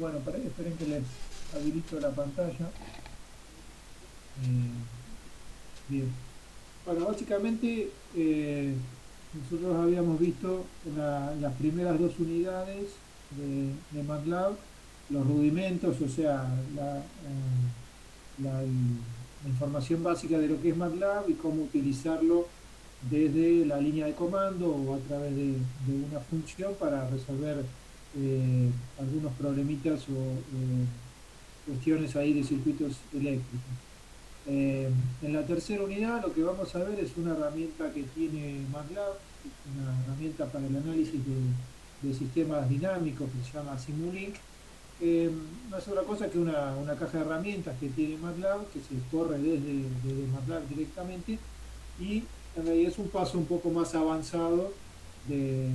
Bueno, esperen que les habilito la pantalla. Bien. Bueno, básicamente nosotros habíamos visto en las primeras dos unidades de MATLAB los rudimentos, o sea, la, la información básica de lo que es MATLAB y cómo utilizarlo desde la línea de comando o a través de una función para resolver algunos problemitas o cuestiones ahí de circuitos eléctricos. En la tercera unidad lo que vamos a ver es una herramienta que tiene MATLAB, es una herramienta para el análisis de sistemas dinámicos que se llama Simulink. No es otra cosa que una caja de herramientas que tiene MATLAB, que se corre desde MATLAB directamente, y en realidad es un paso un poco más avanzado de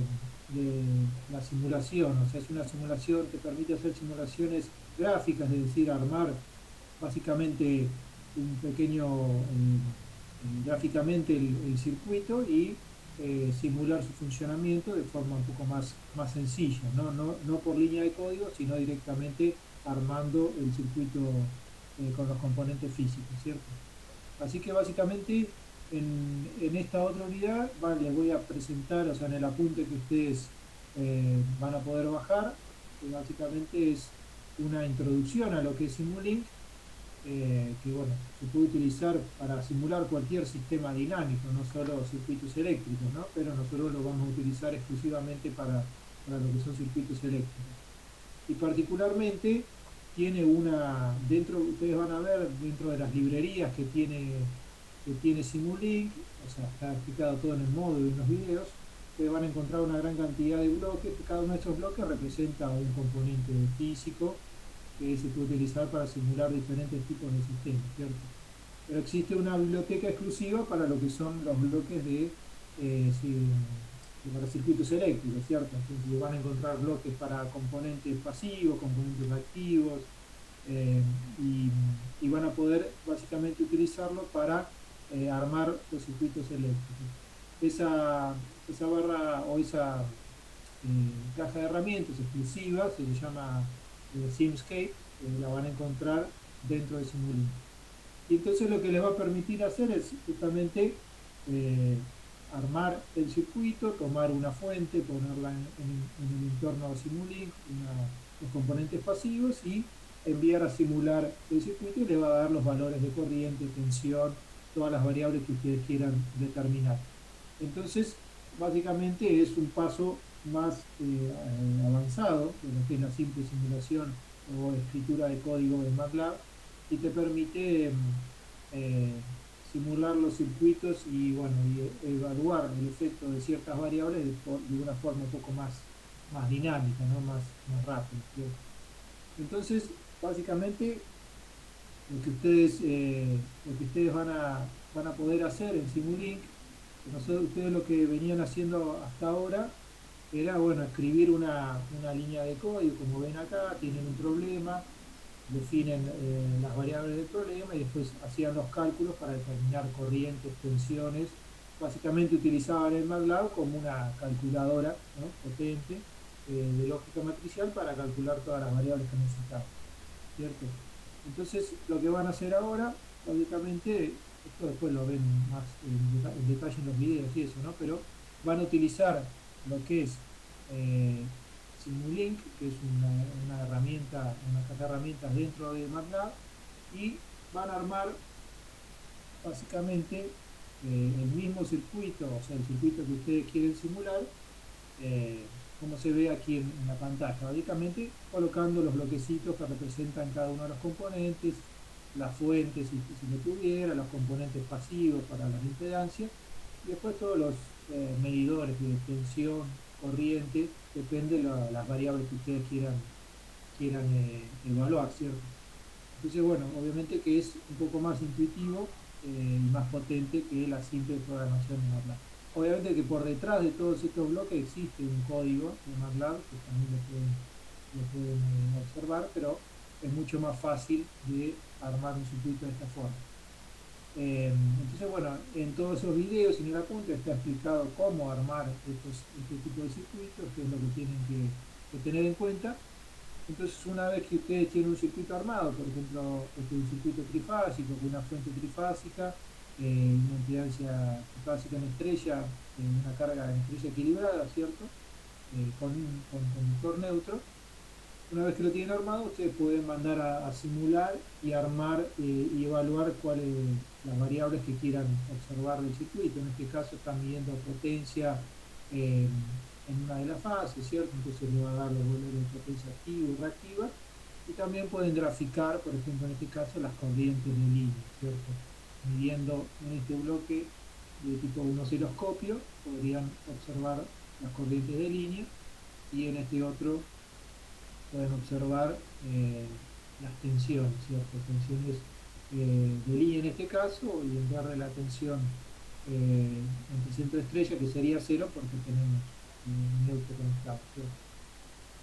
la simulación. O sea, es una simulación, te permite hacer simulaciones gráficas, es decir, armar básicamente un pequeño, gráficamente el circuito y simular su funcionamiento de forma un poco más sencilla, no por línea de código, sino directamente armando el circuito con los componentes físicos, ¿cierto? Así que básicamente en esta otra unidad les voy a presentar, o sea, en el apunte que ustedes van a poder bajar, que básicamente es una introducción a lo que es Simulink, que bueno, se puede utilizar para simular cualquier sistema dinámico, no solo circuitos eléctricos, ¿no? Pero nosotros lo vamos a utilizar exclusivamente para lo que son circuitos eléctricos. Y particularmente tiene dentro, ustedes van a ver dentro de las librerías que tiene Simulink, o sea, está explicado todo en el módulo y en los videos, ustedes van a encontrar una gran cantidad de bloques, cada uno de esos bloques representa un componente físico que se puede utilizar para simular diferentes tipos de sistemas, ¿cierto? Pero existe una biblioteca exclusiva para lo que son los bloques para circuitos eléctricos, ¿cierto? Entonces van a encontrar bloques para componentes pasivos, componentes activos, eh, y, y van a poder básicamente utilizarlo para armar los circuitos eléctricos. Esa barra o esa caja de herramientas exclusiva se le llama Simscape, la van a encontrar dentro de Simulink. Y entonces lo que les va a permitir hacer es justamente eh, armar el circuito, tomar una fuente, ponerla en el entorno Simulink, los componentes pasivos y enviar a simular el circuito y le va a dar los valores de corriente, tensión, todas las variables que ustedes quieran determinar. Entonces, básicamente es un paso más avanzado de lo que es la simple simulación o escritura de código en MATLAB y te permite eh, simular los circuitos y, bueno, y evaluar el efecto de ciertas variables de una forma un poco más dinámica, ¿no? Más rápida, ¿cierto? Entonces, básicamente, lo que ustedes van a poder hacer en Simulink, que ustedes lo que venían haciendo hasta ahora era, bueno, escribir una línea de código, como ven acá, tienen un problema, definen las variables del problema y después hacían los cálculos para determinar corrientes, tensiones. Básicamente utilizaban el MATLAB como una calculadora, ¿no? Potente, de lógica matricial para calcular todas las variables que necesitaban, ¿cierto? Entonces, lo que van a hacer ahora, básicamente, esto después lo ven más en detalle en los videos y eso, ¿no? Pero van a utilizar lo que es Simulink, que es una herramienta, una caja de herramientas dentro de MATLAB, y van a armar básicamente el mismo circuito, o sea, el circuito que ustedes quieren simular, como se ve aquí en la pantalla, básicamente colocando los bloquecitos que representan cada uno de los componentes, las fuentes si lo tuviera, los componentes pasivos para las impedancias, y después todos los medidores de tensión, corriente, depende de las variables que ustedes quieran evaluar, ¿cierto? Entonces, bueno, obviamente que es un poco más intuitivo y más potente que la simple programación de MATLAB. Obviamente que por detrás de todos estos bloques existe un código de MATLAB que también lo pueden observar, pero es mucho más fácil de armar un circuito de esta forma. Entonces, bueno, en todos esos videos y en el apunte está explicado cómo armar este tipo de circuitos, qué es lo que tienen que tener en cuenta. Entonces, una vez que ustedes tienen un circuito armado, por ejemplo, un circuito trifásico, con una fuente trifásica, una impedancia trifásica en estrella, una carga en estrella equilibrada, ¿cierto? Con conductor neutro. Una vez que lo tienen armado, ustedes pueden mandar a simular y armar y evaluar cuáles las variables que quieran observar del circuito. En este caso están midiendo potencia eh, en una de las fases, ¿cierto? Entonces le va a dar los valores de potencia activa y reactiva. Y también pueden graficar, por ejemplo, en este caso, las corrientes de línea, ¿cierto? Midiendo en este bloque de tipo un osciloscopio, podrían observar las corrientes de línea y en este otro pueden observar las tensiones, ¿cierto? Tensiones de línea en este caso, y en verde la tensión entre centro de estrella, que sería cero porque tenemos neutro conectado, ¿cierto?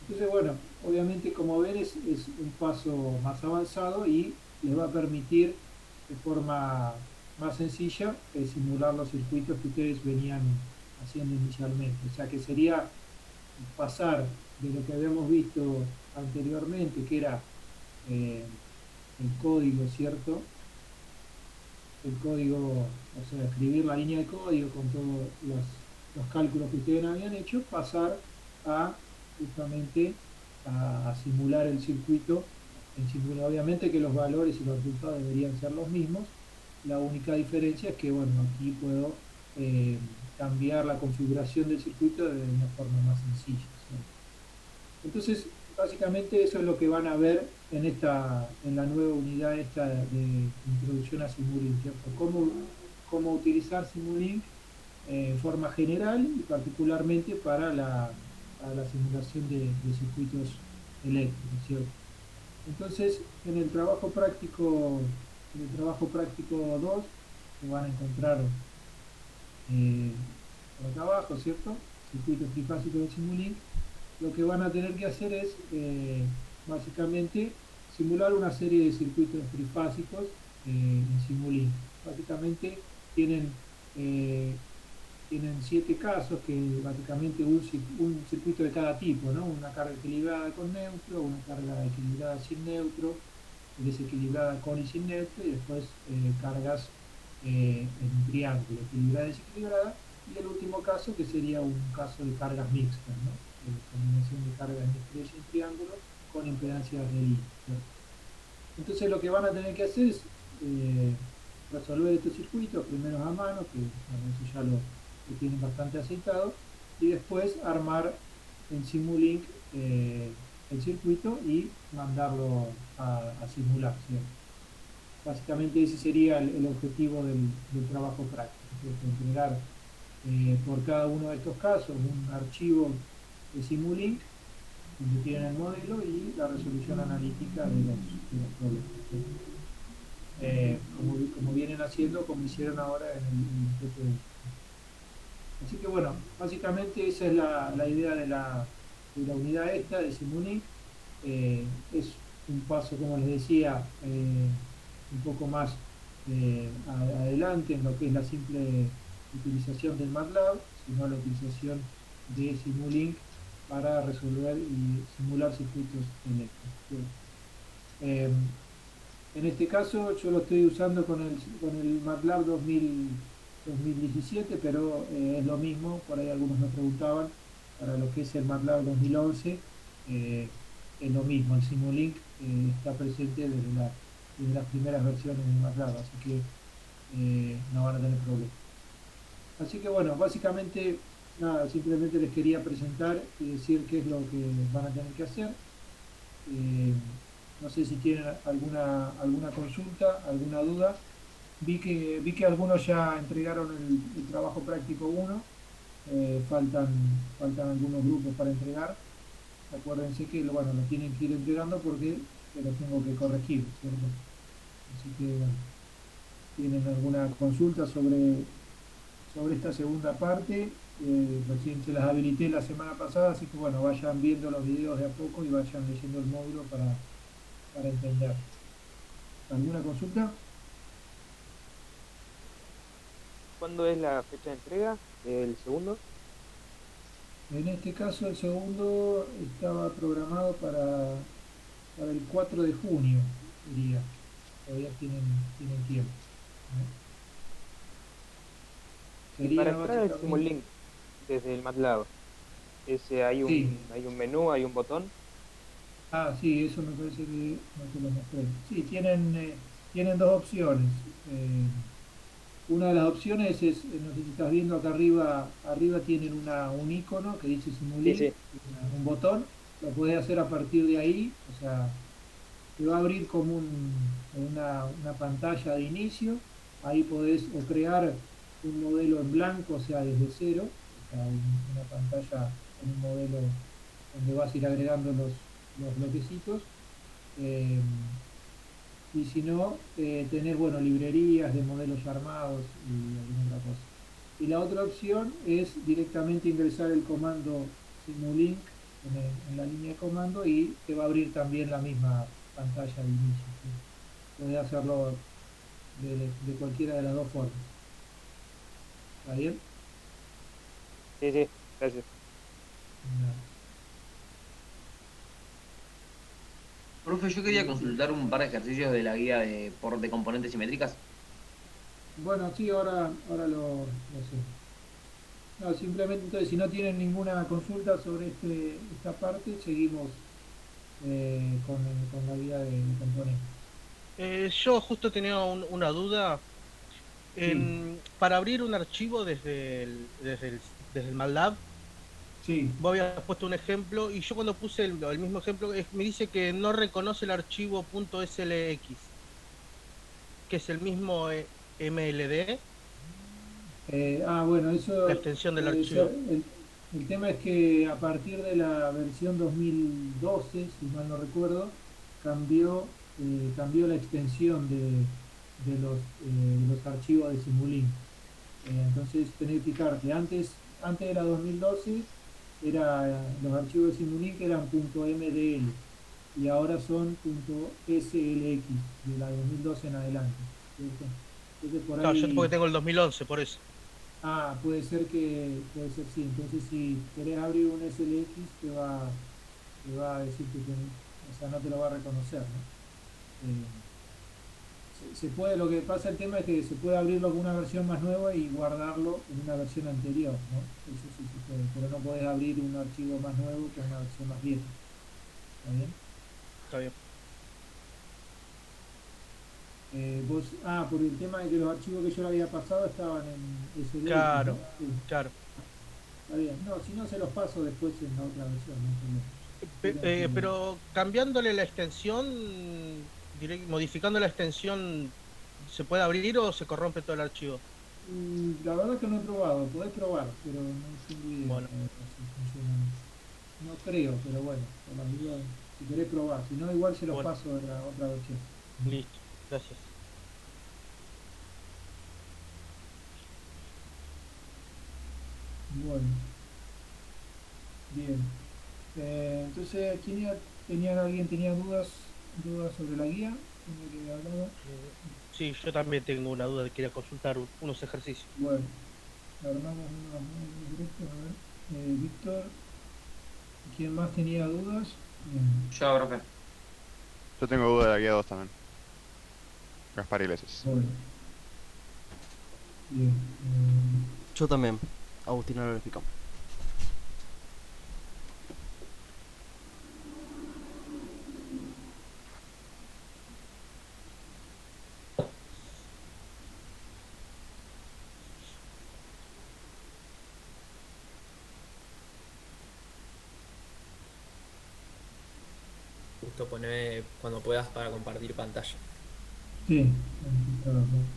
Entonces, bueno, obviamente como ven es un paso más avanzado y les va a permitir de forma más sencilla simular los circuitos que ustedes venían haciendo inicialmente. O sea que sería pasar de lo que habíamos visto anteriormente, que era eh, el código, ¿cierto? El código, o sea, escribir la línea de código con todos los cálculos que ustedes habían hecho, pasar a justamente a simular el circuito. Obviamente que los valores y los resultados deberían ser los mismos. La única diferencia es que, bueno, aquí puedo eh, cambiar la configuración del circuito de una forma más sencilla, ¿cierto? Entonces, básicamente eso es lo que van a ver en la nueva unidad esta de introducción a Simulink, ¿cierto? Cómo utilizar Simulink en forma general y particularmente para la simulación de circuitos eléctricos, ¿cierto? Entonces, en el trabajo práctico 2 que van a encontrar eh, por acá abajo, ¿cierto? Circuitos trifásicos de Simulink, lo que van a tener que hacer es básicamente simular una serie de circuitos trifásicos en Simulink. Básicamente tienen, eh, tienen 7 casos que básicamente un circuito de cada tipo, ¿no? Una carga equilibrada con neutro, una carga equilibrada sin neutro, desequilibrada con y sin neutro, y después cargas en triángulo, equilibrada y desequilibrada, y el último caso que sería un caso de cargas mixtas, ¿no? Combinación de cargas en estrella y en triángulo con impedancias de línea, ¿cierto? Entonces lo que van a tener que hacer es resolver estos circuitos, primero a mano, que bueno, eso ya lo tienen bastante aceitado, y después armar en Simulink el circuito y mandarlo a simular, ¿cierto? Básicamente ese sería el objetivo del trabajo práctico, ¿cierto? Entregar por cada uno de estos casos un archivo de Simulink donde tienen el modelo y la resolución analítica de los problemas, ¿cierto? Como vienen haciendo, como hicieron ahora en el TPU. Así que bueno, básicamente esa es la idea de la unidad esta de Simulink. Es un paso, como les decía, un poco más adelante en lo que es la simple utilización del MATLAB, sino la utilización de Simulink para resolver y simular circuitos eléctricos. Eh, en este caso yo lo estoy usando con el MATLAB 2017, pero es lo mismo, por ahí algunos me preguntaban, para lo que es el MATLAB 2011, eh, es lo mismo, el Simulink está presente desde las primeras versiones de MATLAB, así que no van a tener problemas. Así que bueno, básicamente nada, simplemente les quería presentar y decir qué es lo que van a tener que hacer. Eh, no sé si tienen alguna consulta, alguna duda. Vi que algunos ya entregaron el trabajo práctico 1, faltan algunos grupos para entregar. Acuérdense que bueno, lo tienen que ir entregando porque lo tengo que corregir, ¿cierto? Así que bueno, tienen alguna consulta sobre esta segunda parte. Recién se las habilité la semana pasada, así que bueno, vayan viendo los videos de a poco y vayan leyendo el módulo para entender. ¿Alguna consulta? ¿Cuándo es la fecha de entrega del segundo? En este caso el segundo estaba programado para el 4 de junio, sería. Todavía tienen tiempo. ¿No? Y para Sería entrar al básicamente, Simulink desde el MATLAB, hay sí. hay un menú, hay un botón. Ah, sí, eso me parece que no te lo mostré. Sí, tienen dos opciones. Eh, una de las opciones es, no sé si estás viendo acá arriba tienen un icono que dice Sí, Simulink, sí. un botón, lo podés hacer a partir de ahí, o sea, te va a abrir como una pantalla de inicio, ahí podés o crear un modelo en blanco, o sea, desde cero, o sea, una pantalla con un modelo donde vas a ir agregando los bloquecitos. eh, y si no, tenés, bueno, librerías de modelos ya armados y alguna otra cosa. Y la otra opción es directamente ingresar el comando Simulink en la línea de comando y te va a abrir también la misma pantalla de inicio. ¿Sí? Podés hacerlo de cualquiera de las dos formas. ¿Está bien? Sí, sí, gracias. No. Profe, yo quería consultar un par de ejercicios de la guía de componentes simétricas. Bueno, sí, ahora lo hacemos. No, simplemente entonces, si no tienen ninguna consulta sobre esta parte, seguimos con la guía de componentes. Yo justo tenía una duda. Sí, Para abrir un archivo desde el MATLAB, sí. vos habías puesto un ejemplo y yo cuando puse el mismo ejemplo me dice que no reconoce el archivo .slx, que es el mismo MLD, Bueno, la eso extensión del puede ser. archivo. El tema es que a partir de la versión 2012, si mal no recuerdo, cambió la extensión de los archivos de Simulink. Entonces tenés que fijarte, antes de la 2012 los archivos de Simulink eran .mdl y ahora son .slx de la 2012 en adelante, ¿cierto? Entonces por Claro, yo porque ahí, tengo el 2011, por eso. puede ser sí. Entonces si querés abrir un SLX te va a decir o sea, no te lo va a reconocer, ¿no? Eh, se puede, lo que pasa el tema es que se puede abrirlo con una versión más nueva y guardarlo en una versión anterior, ¿no? Eso sí se puede, pero no podés abrir un archivo más nuevo con una versión más vieja. ¿Está bien? Está bien. Por el tema de que los archivos que yo le había pasado estaban en SLX, ¿no? Claro, Sí, claro. está bien. No, si no se los paso después en la otra versión, no hay problema. Miren Pero cambiándole la extensión, modificando la extensión, ¿se puede abrir o se corrompe todo el archivo? la verdad que no he probado, podés probar, pero no tengo idea, Bueno, la verdad, si funciona. No creo, pero bueno, por las dudas, si querés probar, si no, igual se los bueno, paso de la otra versión. listo. Gracias. Bueno, bien. Entonces, ¿alguien tenía dudas sobre la guía? ¿Tenía que hablaba? Sí, yo también tengo una duda, quería consultar unos ejercicios. Bueno, armamos unos grupos, a ver. Víctor, ¿quién más tenía dudas? Bien. Yo, profe. Yo tengo duda de la guía 2 también. Gaspar Iglesias. Bueno, bien. Yo también. Agustín Álvarez Picón. Justo poneme cuando puedas para compartir pantalla. Sí, aquí está, ¿no?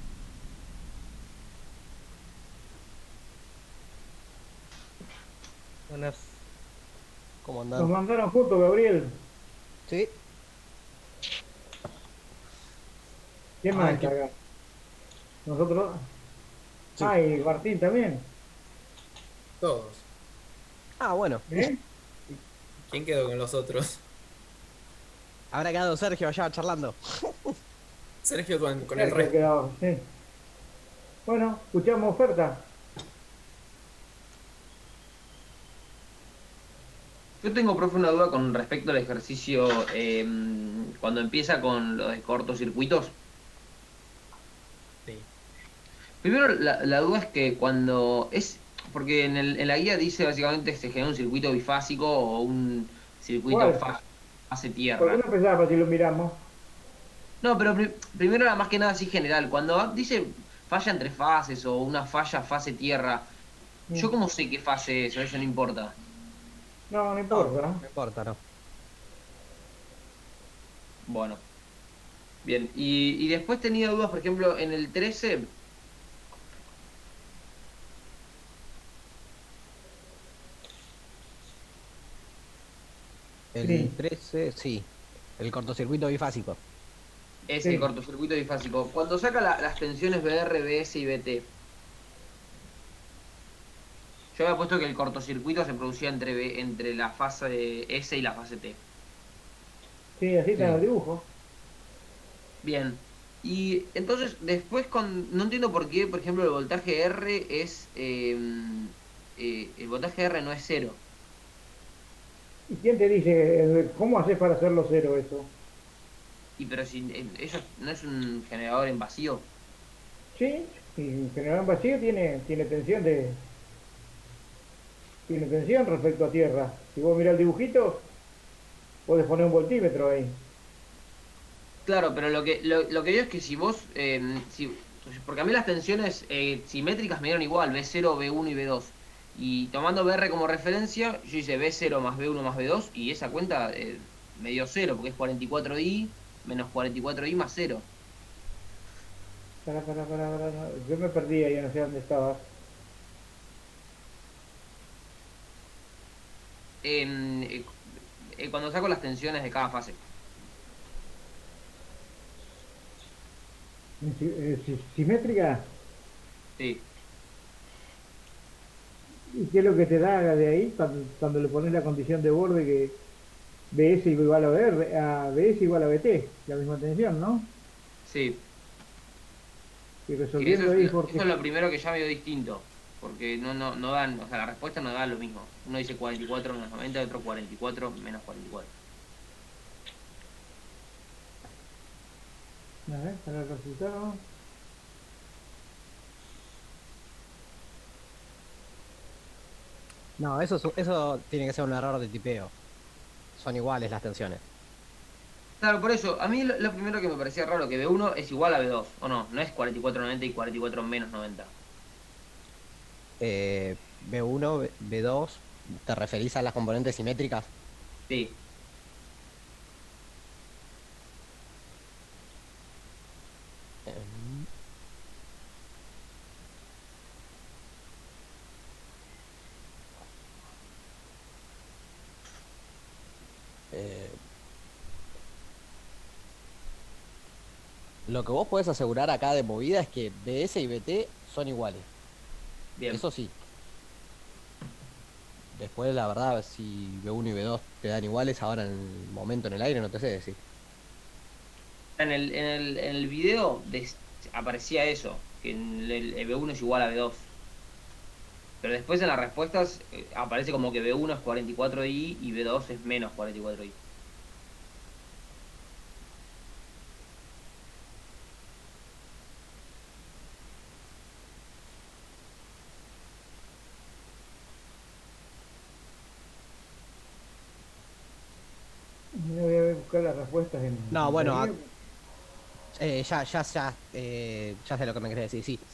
Buenas. ¿Cómo Nos andan? mandaron juntos, Gabriel. Sí. ¿Quién A más ver está qué. acá? Nosotros. Sí. Ah, y Martín también. Todos. Ah, bueno. ¿Eh? ¿Quién quedó con los otros? Habrá quedado Sergio allá charlando. Sergio con el Sergio ha resto. quedado, sí. Bueno, escuchamos oferta. Yo tengo, profe, una duda con respecto al ejercicio cuando empieza con lo de cortocircuitos. Sí. Primero, la duda es que cuando es, porque en la guía dice básicamente que se genera un circuito bifásico o un circuito ¿Cuál? fase ¿Por qué tierra. no empezaba si lo miramos? No, pero primero era más que nada así general. Cuando dice falla entre fases o una falla fase tierra, ¿yo Mm. cómo sé qué fase es? Eso no importa. No, no No, importa. no importa, no. Bueno, bien. Y después tenía dudas, por ejemplo, en el 13. El Sí, 13, sí. El cortocircuito bifásico. Es el sí. cortocircuito bifásico. Cuando saca las tensiones BR, BS y BT, yo había puesto que el cortocircuito se producía entre la fase S y la fase T. Sí, así está en el Sí. dibujo. Bien. Y entonces, después, no entiendo por qué, por ejemplo, el voltaje R es. El voltaje R no es cero. ¿Y quién te dice cómo haces para hacerlo cero eso? Y pero si eso no es un generador en vacío. Sí, y en general vacío tiene tensión respecto a tierra. Si vos mirás el dibujito, podés poner un voltímetro ahí. Claro, pero lo que digo es que si vos. Porque a mí las tensiones simétricas me dieron igual, B0, B1 y B2. Y tomando BR como referencia, yo hice B0 más B1 más B2 y esa cuenta me dio cero, porque es 44i menos 44i más cero. Pará. Yo me perdí ahí, no sé dónde estabas. En, cuando saco las tensiones de cada fase. Simétrica. Sí. ¿Y qué es lo que te da de ahí cuando le pones la condición de borde que BS igual a BR, a BS igual a BT, la misma tensión, ¿no? Sí. Y Y resolviendo ahí eso porque es lo primero que ya me dio distinto. Porque no dan, o sea, la respuesta no da lo mismo. Uno dice 44 menos 90 y otro 44 menos 44. a ver, para el resultado. No, eso tiene que ser un error de tipeo. Son iguales las tensiones. Claro, por eso, a mí lo primero que me parecía raro, que B1 es igual a B2, o no es 44,90 y 44 menos 90. B1, B2, ¿te referís a las componentes simétricas? Sí, Em, eh, lo que vos podés asegurar acá de movida es que BS y BT son iguales. bien. Eso sí. Después, la verdad, si B1 y B2 te dan iguales, ahora en el momento en el aire no te sé decir. En el video aparecía eso, que el B1 es igual a B2. Pero después en las respuestas aparece como que B1 es 44i y B2 es menos 44i. Voy a buscar las respuestas No, en la bueno, guía. ya sé lo que me querés decir, sí.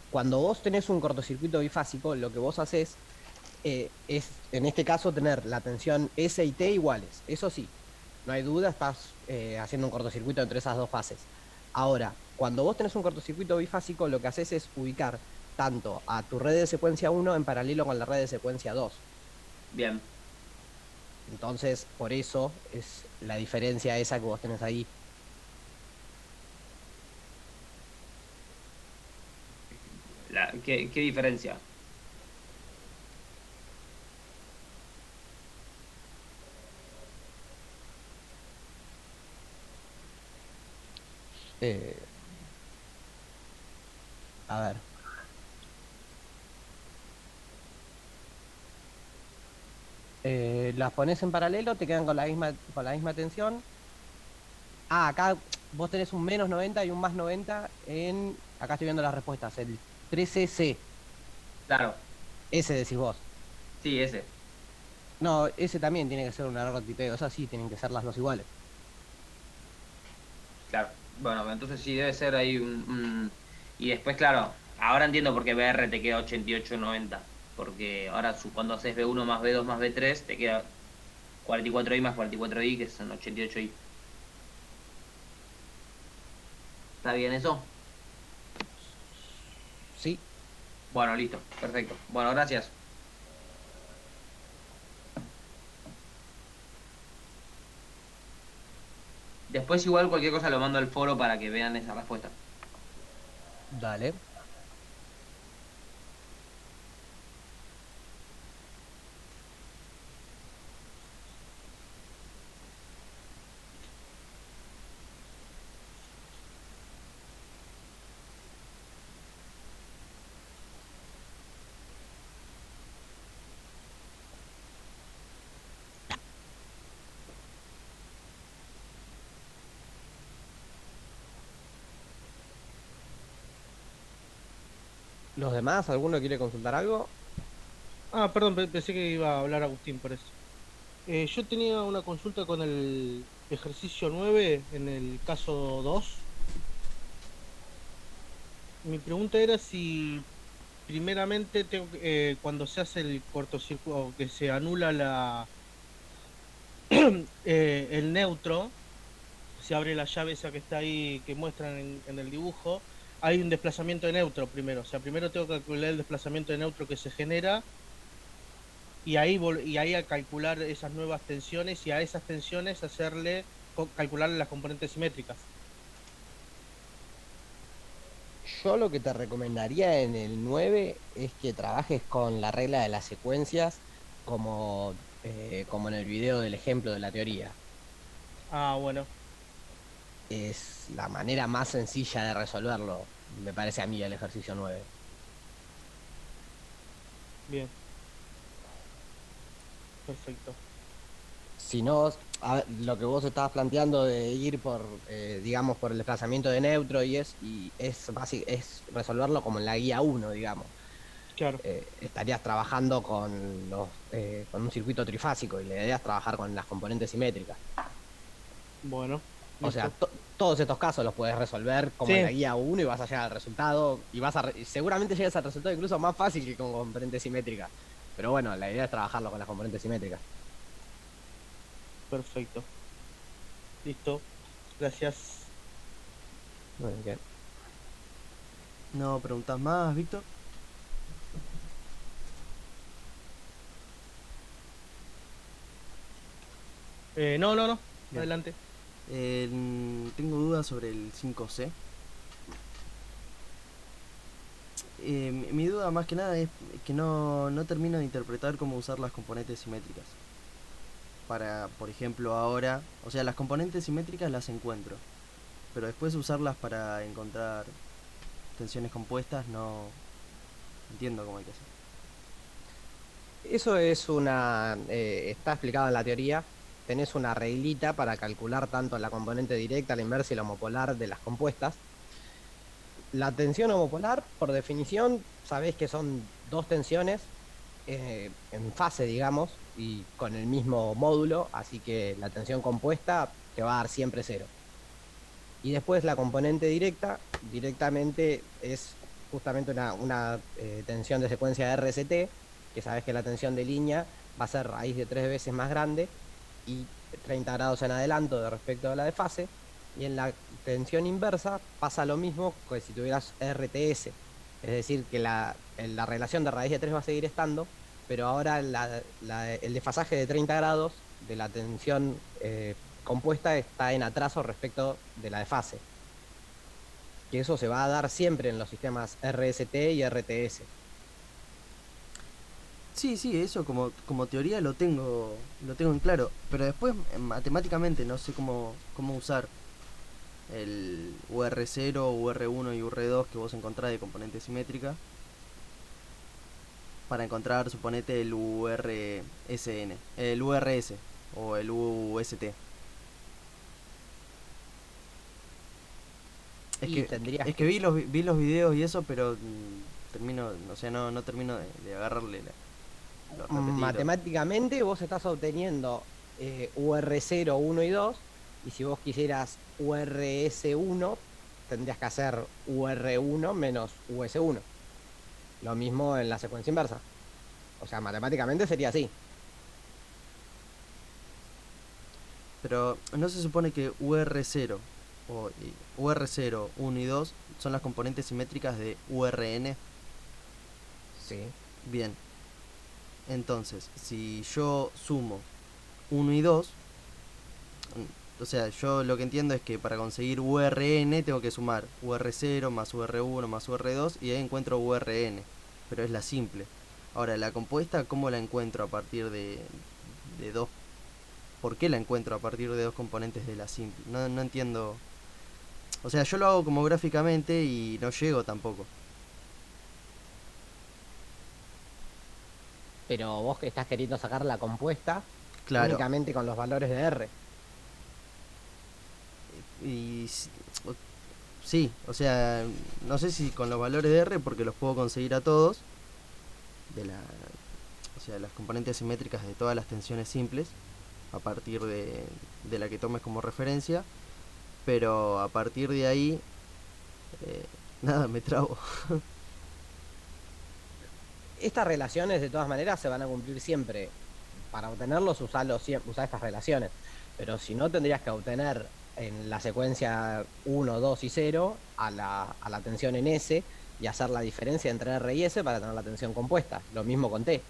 Cuando vos tenés un cortocircuito bifásico, lo que vos haces es, en este caso, tener la tensión S y T iguales. Eso sí, no hay duda, estás haciendo un cortocircuito entre esas dos fases. Ahora, cuando vos tenés un cortocircuito bifásico, lo que haces es ubicar tanto a tu red de secuencia 1 en paralelo con la red de secuencia 2. Bien. Entonces, por eso es la diferencia esa que vos tenés ahí. ¿Qué diferencia? Eh, a ver. . Las pones en paralelo, te quedan con la misma tensión. Ah, acá vos tenés un menos 90 y un más 90 en... Acá estoy viendo las respuestas. El 13C. Claro, Ese decís vos. sí, ese. No, ese también tiene que ser un error tipeo. O sea, sí, tienen que ser las dos iguales. Claro. Bueno, entonces sí debe ser ahí Y después, claro, ahora entiendo por qué BR te queda 88,90. Porque ahora cuando haces B1 más B2 más B3 te queda 44i más 44i, que son 88i. ¿Está bien eso? Sí. Bueno, listo, perfecto. Bueno, gracias. Después igual cualquier cosa lo mando al foro para que vean esa respuesta. Dale. ¿Los demás? ¿Alguno quiere consultar algo? Ah, perdón, pensé que iba a hablar Agustín por eso. Yo tenía una consulta con el ejercicio 9 en el caso 2. Mi pregunta era si primeramente cuando se hace el cortocircuito, que se anula el neutro, se abre la llave esa que está ahí, que muestran en el dibujo, hay un desplazamiento de neutro primero. O sea, primero tengo que calcular el desplazamiento de neutro que se genera y ahí a calcular esas nuevas tensiones y a esas tensiones calcularle las componentes simétricas. Yo lo que te recomendaría en el 9 es que trabajes con la regla de las secuencias como, como en el video del ejemplo de la teoría. Ah, bueno. Es la manera más sencilla de resolverlo, me parece a mí, el ejercicio 9. Bien. Perfecto. Si no, lo que vos estabas planteando de ir por, digamos, por el desplazamiento de neutro y es resolverlo como en la guía 1, digamos. Claro. Estarías trabajando con con un circuito trifásico y le deberías trabajar con las componentes simétricas. Bueno. O sea, listo. todos estos casos los puedes resolver como Sí. en la guía 1 y vas a llegar al resultado y seguramente llegas al resultado incluso más fácil que con componentes simétricas. Pero bueno, la idea es trabajarlo con las componentes simétricas. Perfecto. Listo. Gracias. Muy bien. No preguntas más, Víctor. No. Bien. Adelante. Tengo dudas sobre el 5C. Mi duda más que nada es que no termino de interpretar cómo usar las componentes simétricas. Para, por ejemplo, ahora, o sea, las componentes simétricas las encuentro, pero después usarlas para encontrar tensiones compuestas no entiendo cómo hay que hacer. Eso es está explicado en la teoría. Tenés una reglita para calcular tanto la componente directa, la inversa y la homopolar de las compuestas. La tensión homopolar, por definición, sabés que son dos tensiones en fase, digamos, y con el mismo módulo, así que la tensión compuesta te va a dar siempre cero. Y después la componente directa, directamente es justamente una tensión de secuencia de RST, que sabés que la tensión de línea va a ser raíz de 3 veces más grande y 30 grados en adelanto de respecto a la de fase. Y en la tensión inversa pasa lo mismo que si tuvieras RTS. Es decir, que la relación de raíz de 3 va a seguir estando, pero ahora el desfasaje de 30 grados de la tensión compuesta está en atraso respecto de la de fase. Que eso se va a dar siempre en los sistemas RST y RTS. Sí, eso como teoría lo tengo en claro, pero después matemáticamente no sé cómo usar el UR0, UR1 y UR2 que vos encontrás de componente simétrica para encontrar, suponete, el URSN, el URS o el UST. Y tendrías Es que vi los videos y eso, pero termino, o sea, no termino de agarrarle los repetidos. Matemáticamente vos estás obteniendo UR0, 1 y 2, y si vos quisieras URS1, tendrías que hacer UR1 menos US1. Lo mismo en la secuencia inversa. O sea, matemáticamente sería así. Pero no se supone que UR0 o UR0, 1 y 2 son las componentes simétricas de URN. Sí. Bien. Entonces, si yo sumo 1 y 2, o sea, yo lo que entiendo es que para conseguir URN tengo que sumar UR0 más UR1 más UR2 y ahí encuentro URN, pero es la simple. Ahora, la compuesta, ¿cómo la encuentro a partir de dos? ¿Por qué la encuentro a partir de dos componentes de la simple? No entiendo. O sea, yo lo hago como gráficamente y no llego tampoco. Pero vos que estás queriendo sacar la compuesta Claro. únicamente con los valores de R. Y sí, o sea, no sé si con los valores de R, porque los puedo conseguir a todos, o sea, las componentes simétricas de todas las tensiones simples, a partir de la que tomes como referencia, pero a partir de ahí, nada, me trabo. Estas relaciones de todas maneras se van a cumplir siempre. Para obtenerlos usá estas relaciones. Pero si no, tendrías que obtener en la secuencia 1, 2 y 0 a la tensión en S y hacer la diferencia entre R y S para tener la tensión compuesta. Lo mismo con T.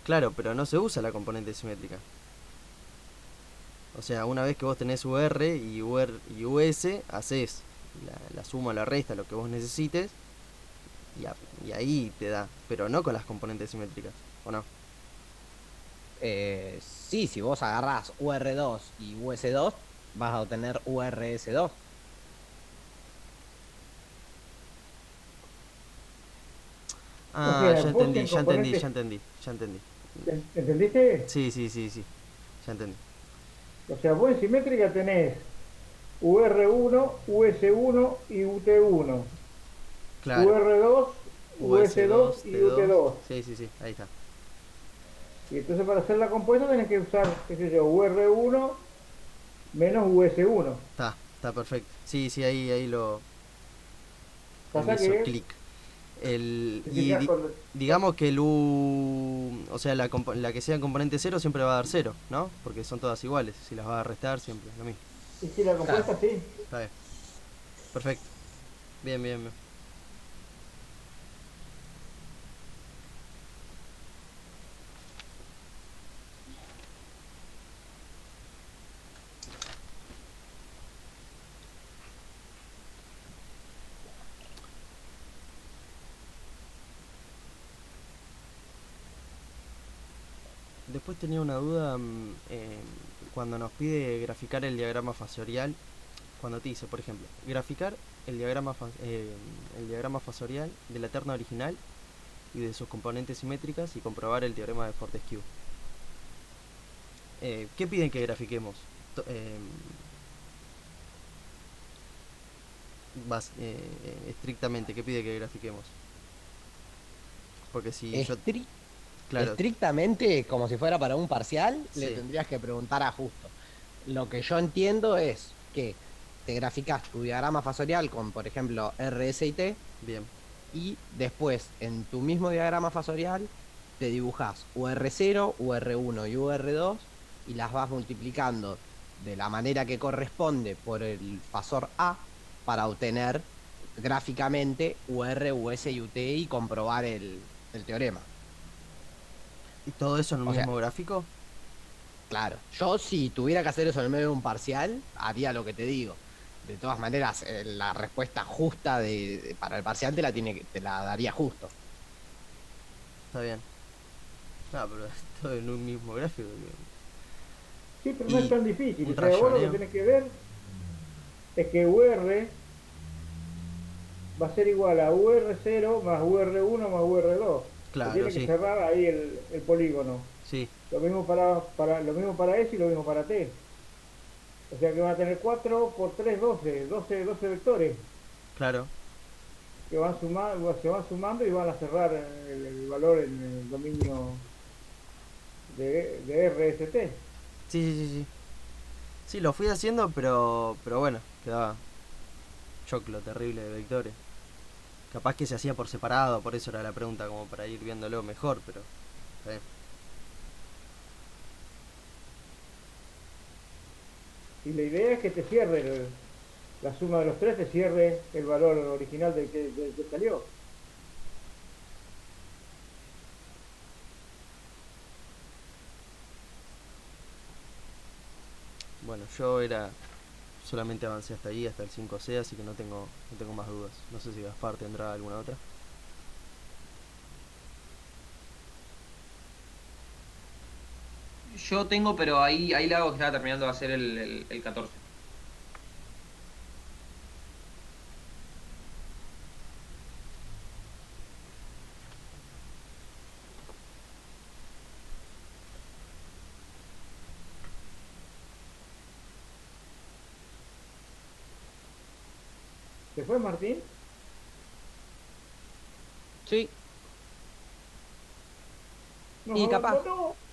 Claro, pero no se usa la componente simétrica. O sea, una vez que vos tenés UR y US, haces la suma o la resta, lo que vos necesites, y ahí te da, pero no con las componentes simétricas, ¿o no? Sí, si vos agarrás UR2 y US2, vas a obtener URS2. Ah, O sea, ya vos entendí, en ya entendí, componentes- ya entendí, ya entendí. ¿Entendiste? Sí, ya entendí. O sea, vos en simétrica tenés UR1, US1 y UT1. Claro. UR2, US2 y T2. UT2. Sí, ahí está. Y entonces para hacer la compuesta tenés que usar, qué sé yo, UR1 menos US1. Está perfecto. Sí, ahí lo Pasa me hizo que clic. te fijas cuando- Digamos que el U, o sea, la que sea en componente 0 siempre va a dar 0, ¿no? Porque son todas iguales. Si las vas a restar, siempre lo mismo. y si la compuesta sí. Está bien. Perfecto. Bien. Después tenía una duda cuando nos pide graficar el diagrama fasorial. Cuando te dice, por ejemplo, graficar el diagrama fasorial de la terna original y de sus componentes simétricas y comprobar el teorema de Fortescue. ¿Qué piden que grafiquemos? Estrictamente, ¿qué pide que grafiquemos? Porque si yo... Claro, Estrictamente, como si fuera para un parcial, le Sí. tendrías que preguntar a Justo. Lo que yo entiendo es que te graficas tu diagrama fasorial con, por ejemplo, RS y T, bien. y después en tu mismo diagrama fasorial te dibujas UR0, UR1 y UR2 y las vas multiplicando de la manera que corresponde por el fasor A para obtener gráficamente UR, US y UT y comprobar el teorema. ¿Y todo eso en un O sea, mismo gráfico? Claro, yo si tuviera que hacer eso en el medio de un parcial, haría lo que te digo. De todas maneras, la respuesta justa para el parcial te la daría Justo. Está bien. No, pero todo en un mismo gráfico. Sí, pero no Y es tan difícil. un O sea, vos lo que rayoneo. tenés que ver es que UR va a ser igual a UR0 más UR1 más UR2. Claro, Tiene que sí. cerrar ahí el polígono. Sí, Lo mismo lo mismo para S y lo mismo para T. O sea que van a tener 4 por 3, 12 vectores claro. que se van sumando y van a cerrar el valor en el dominio de RST. Sí, sí, sí, sí. Sí, lo fui haciendo, pero bueno, quedaba choclo terrible de vectores. Capaz que se hacía por separado, por eso era la pregunta, como para ir viéndolo mejor, pero está bien. Y la idea es que te cierre la suma de los tres, te cierre el valor original del que salió. Bueno, solamente avancé hasta ahí, hasta el 5C, así que no tengo más dudas. No sé si Gaspar tendrá alguna otra. Yo tengo, pero ahí la hago que estaba terminando de hacer el 14. ¿Se fue Martín? Sí, Nos y capaz. abandonó.